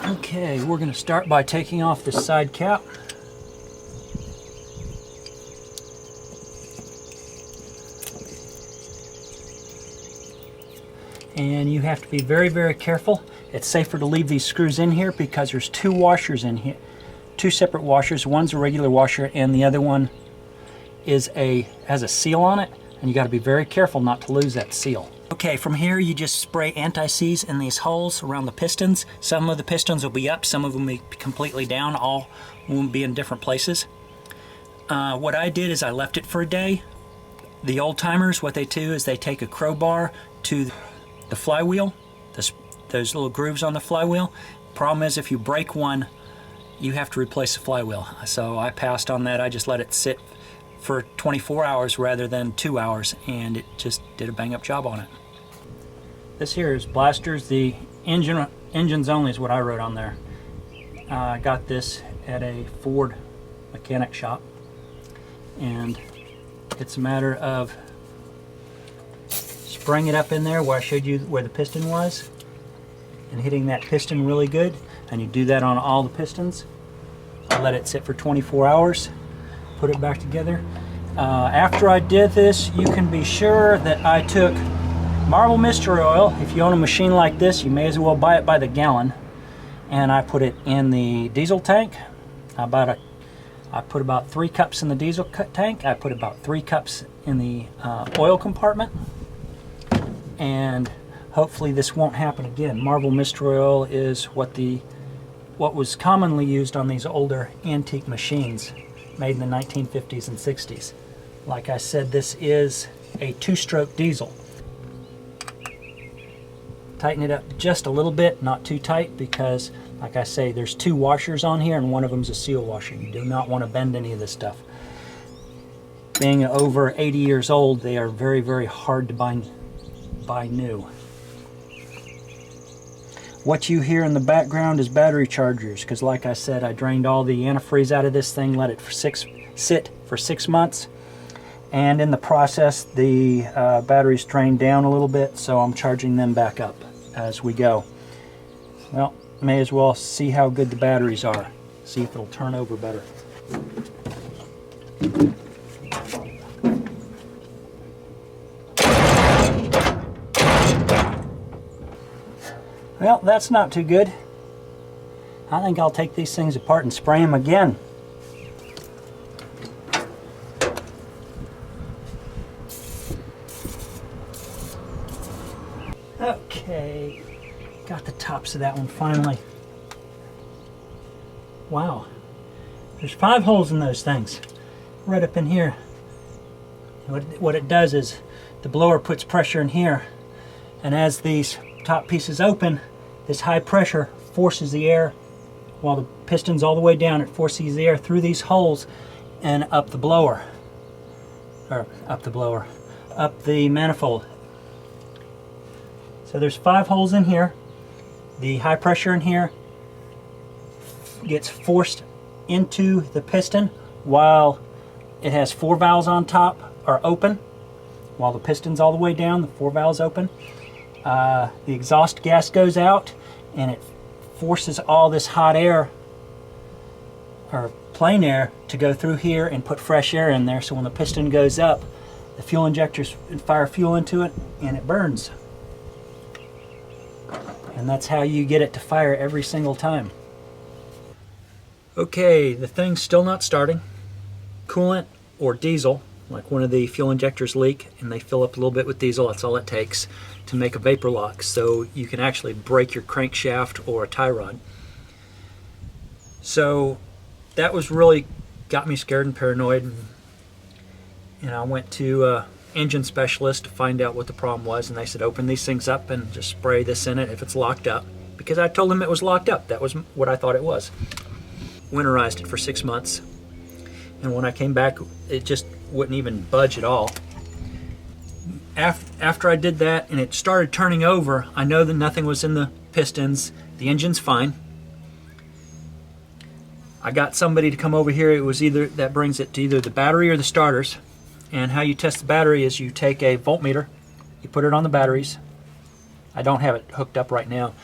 Okay, we're going to start by taking off this side cap. And you have to be very, very careful. It's safer to leave these screws in here because there's two washers in here, two separate washers. One's a regular washer and the other one has a seal on it, and you got to be very careful not to lose that seal. Okay, from here you just spray anti-seize in these holes around the pistons. Some of the pistons will be up, some of them will be completely down, all will be in different places. What I did is I left it for a day. The old timers, what they do is they take a crowbar to the flywheel, those little grooves on the flywheel. Problem is, if you break one, you have to replace the flywheel. So I passed on that. I just let it sit for 24 hours rather than 2 hours, and it just did a bang-up job on it. This here is blasters. The engines only is what I wrote on there. I got this at a Ford mechanic shop, and it's a matter of spraying it up in there where I showed you where the piston was and hitting that piston really good, and you do that on all the pistons. I let it sit for 24 hours, put it back together. After I did this, you can be sure that I took marble mystery oil. If you own a machine like this, you may as well buy it by the gallon, and I put it in the diesel tank. I put about 3 cups in the diesel tank. I put about 3 cups in the oil compartment, and hopefully this won't happen again. Marble mystery oil is what was commonly used on these older antique machines made in the 1950s and 60s. Like I said, this is a 2-stroke diesel. Tighten it up just a little bit, not too tight, because like I say, there's 2 washers on here and one of them's a seal washer. You do not want to bend any of this stuff. Being over 80 years old, they are very, very hard to buy new. What you hear in the background is battery chargers, because like I said, I drained all the antifreeze out of this thing, let it sit for 6 months, and in the process the batteries drained down a little bit, so I'm charging them back up as we go. Well, may as well see how good the batteries are, see if it'll turn over better. Well, that's not too good. I think I'll take these things apart and spray them again. Okay, got the tops of that one finally. Wow, there's 5 holes in those things, right up in here. What it does is the blower puts pressure in here, and as these top pieces open, this high pressure forces the air, while the piston's all the way down, it forces the air through these holes and up the blower, up the manifold. So there's 5 holes in here. The high pressure in here gets forced into the piston while it has 4 valves on top are open. While the piston's all the way down, the 4 valves open. The exhaust gas goes out, and it forces all this hot air, or plain air, to go through here and put fresh air in there, so when the piston goes up, the fuel injectors fire fuel into it and it burns. And that's how you get it to fire every single time. Okay, the thing's still not starting. Coolant or diesel, like one of the fuel injectors leak and they fill up a little bit with diesel, that's all it takes to make a vapor lock, so you can actually break your crankshaft or a tie rod. So that was really got me scared and paranoid, and I went to engine specialist to find out what the problem was, and they said open these things up and just spray this in it if it's locked up, because I told them it was locked up. That was what I thought it was. Winterized it for 6 months, and when I came back it just wouldn't even budge at all. After I did that and it started turning over, I know that nothing was in the pistons. The engine's fine. I got somebody to come over here. It was either that brings it to either the battery or the starters. And how you test the battery is you take a voltmeter, you put it on the batteries. I don't have it hooked up right now.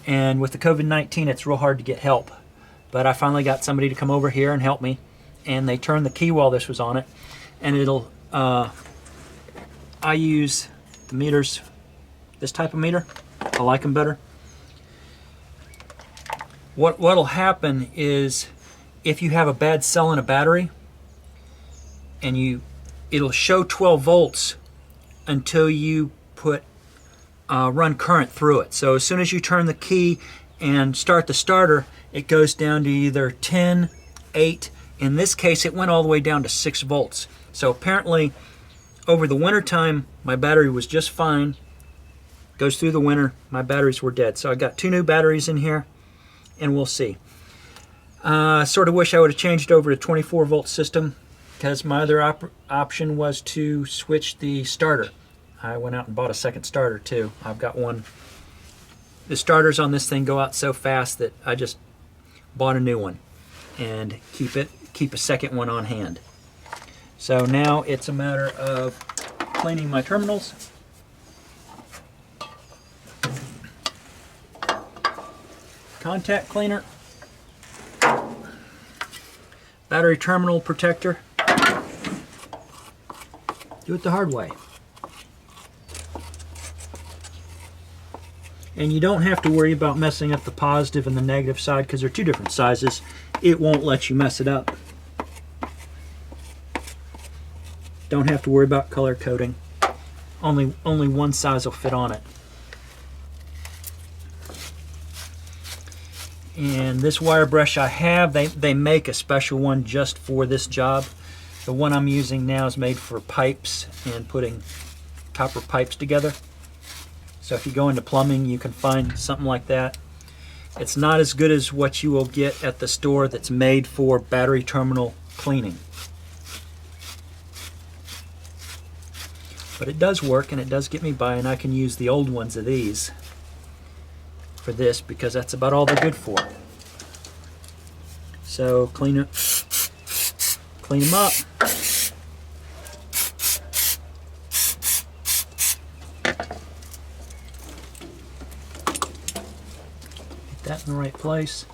And with the COVID-19, it's real hard to get help. But I finally got somebody to come over here and help me. And they turned the key while this was on it. And it'll, I use the meters, this type of meter. I like them better. What'll happen is if you have a bad cell in a battery, and it'll show 12 volts until you run current through it. So as soon as you turn the key and start the starter, it goes down to either 10, 8. In this case, it went all the way down to 6 volts. So apparently, over the winter time, my battery was just fine. Goes through the winter, my batteries were dead. So I got 2 new batteries in here, and we'll see. Sort of wish I would have changed over to 24 volt system, because my other option was to switch the starter. I went out and bought a second starter too. I've got one. The starters on this thing go out so fast that I just bought a new one and keep a second one on hand. So now it's a matter of cleaning my terminals. Contact cleaner. Battery terminal protector. Do it the hard way. And you don't have to worry about messing up the positive and the negative side because they're 2 different sizes. It won't let you mess it up. Don't have to worry about color coding. Only one size will fit on it. And this wire brush I have, they make a special one just for this job. The one I'm using now is made for pipes and putting copper pipes together. So if you go into plumbing, you can find something like that. It's not as good as what you will get at the store that's made for battery terminal cleaning. But it does work, and it does get me by, and I can use the old ones of these for this because that's about all they're good for. So clean them up. That in the right place.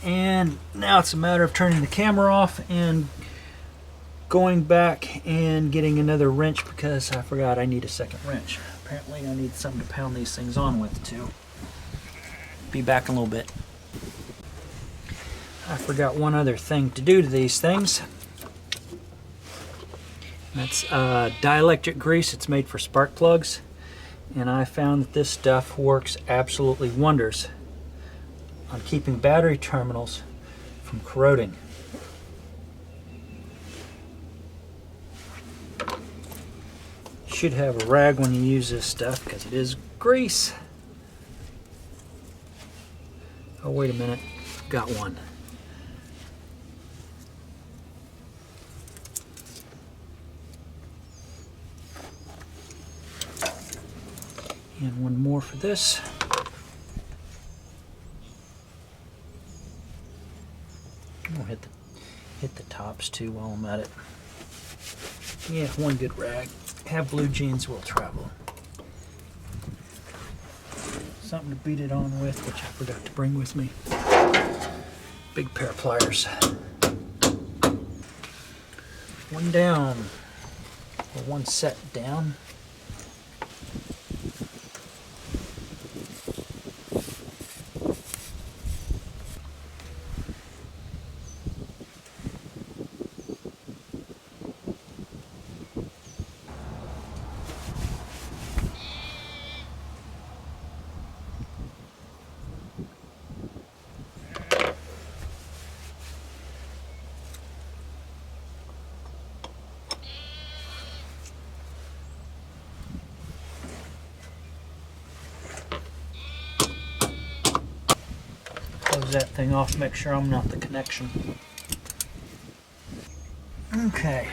And now it's a matter of turning the camera off and going back and getting another wrench because I forgot I need a second wrench. Apparently I need something to pound these things on with too. Be back in a little bit. I forgot one other thing to do to these things. That's dielectric grease. It's made for spark plugs. And I found that this stuff works absolutely wonders on keeping battery terminals from corroding. You should have a rag when you use this stuff because it is grease. Oh, wait a minute. Got one. And one more for this. I'll hit the tops too while I'm at it. Yeah, one good rag. Have blue jeans will travel. Something to beat it on with, which I forgot to bring with me. Big pair of pliers. One down, or one set down. Close that thing off, make sure I'm not the connection. Okay.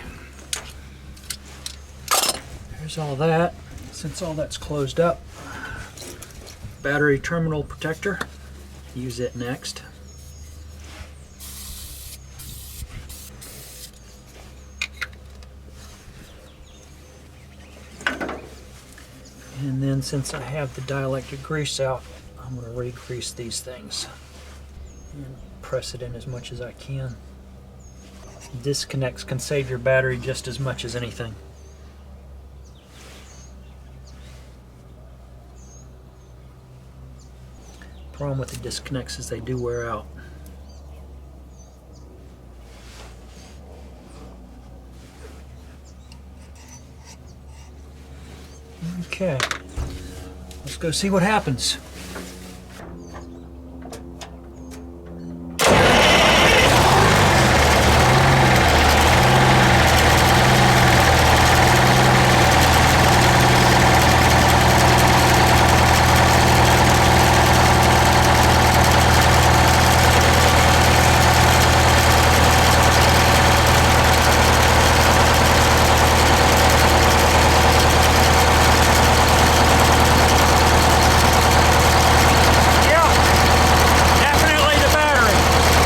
There's all that. Since all that's closed up, battery terminal protector, use it next. And then since I have the dielectric grease out, I'm going to re-grease these things and press it in as much as I can. Disconnects can save your battery just as much as anything. Problem with the disconnects is they do wear out. Okay, let's go see what happens.